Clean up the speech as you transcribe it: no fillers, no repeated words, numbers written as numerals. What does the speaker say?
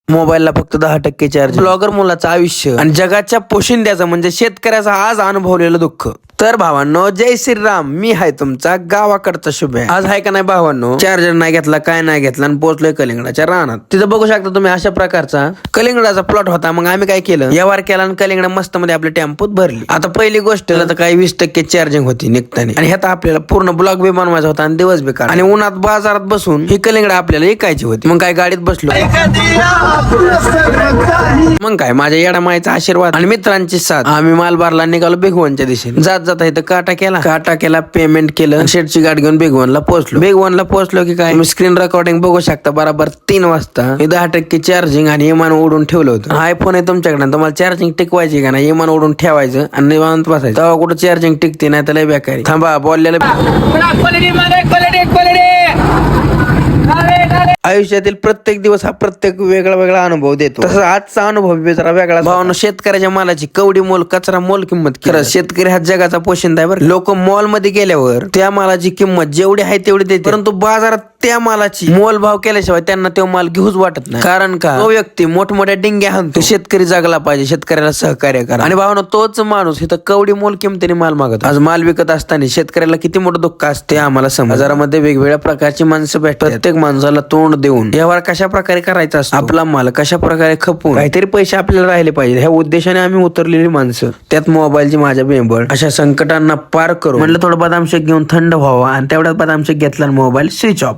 मोबाईलला फक्त 10% charge. Blogger मुलाचं आयुष्य आणि जगाच्या पोशिंद्याचं म्हणजे शेतकऱ्याचा आज अनुभवलेलं दुःख. तर भावांनो, जय श्रीराम. मी आहे तुमचा गावाकडचा शुभे. आज आहे का नाही भावांनो, चार्जर नाही घेतला, काय नाही घेतला आणि पोहोचलोय कलिंगडाच्या रानात. तिथं बघू शकता तुम्ही अशा प्रकारचा कलिंगडाचा प्लॉट होता. मग आम्ही काय केलं, व्यवहार केला आणि कलिंगडा मस्त मध्ये आपल्या टेम्पोत भरली. आता पहिली गोष्ट तर काही 20% चार्जिंग होती निघताना, आणि ह्यात आपल्याला पूर्ण ब्लॉग बी बनवायचा होता आणि दिवस बी काढ, आणि उन्हात बाजारात बसून ही कलिंगडा आपल्याला विकायची होती. मग काय गाडीत बसलो, मग काय माझ्या येडा मायचा आशीर्वाद आणि मित्रांची साथ आम्ही मालबारला निघालो बेगवनच्या दिशेने. जात जाता इथं काटा केला पेमेंट केलं, शेटची गाडी घेऊन बेगवनला पोहोचलो. बेगवनला पोहोचलो की काय स्क्रीन रेकॉर्डिंग बघू शकता. बरोबर 3 वाजता 10% चार्जिंग आणि इमान ओढून ठेवलं होतं. आयफोन आहे तुमच्याकडे, तुम्हाला चार्जिंग टिकवायची का नाही, इमान ओढून ठेवायचं आणि निवांत बसायचं. तेव्हा कुठं चार्जिंग टिकते, नाही तर लय बेकारी. थांबा बोललेलं. आयुष्यातील प्रत्येक दिवस हा प्रत्येक वेगळा वेगळा अनुभव देतो. तसं आजचा अनुभव बी जरा वेगळा. भावना, शेतकऱ्याच्या मालाची कवडी मोल, कचरा मोल किंमत. खरंच शेतकरी हा जगाचा पोशिंदा आहे बरं. लोक मॉल मध्ये गेल्यावर त्या मालाची किंमत जेवढी आहे तेवढी देते, परंतु बाजारात त्या मालाची मोल भाव केल्याशिवाय त्यांना तो माल घेऊच वाटत नाही. कारण का, तो व्यक्ती मोठमोठ्या डिंग्या हाणतो, शेतकरी जगला पाहिजे, शेतकऱ्याला सहकार्य करा. आणि भावना, तोच माणूस इथं कवडी मोल किमतीने माल मागत. आज माल विकत असताना शेतकऱ्याला किती मोठं दुःख असते आम्हाला समज. बाजारामध्ये वेगवेगळ्या प्रकारची माणसं भेटतात. प्रत्येक माणसाला तोंड देऊन व्यवहार कशा प्रकारे करायचा असतो, आपला माल कशा प्रकारे खपून काहीतरी पैसे आपल्याला राहिले पाहिजे, ह्या उद्देशाने आम्ही उतरलेली माणसं. त्यात मोबाईलची माझ्या बेंबळ. अशा संकटांना पार करून म्हटलं थोडं बदाम शेक घेऊन थंड व्हावा, आणि तेवढ्यात बदाम शेक घेतला आणि मोबाईल स्विच ऑफ.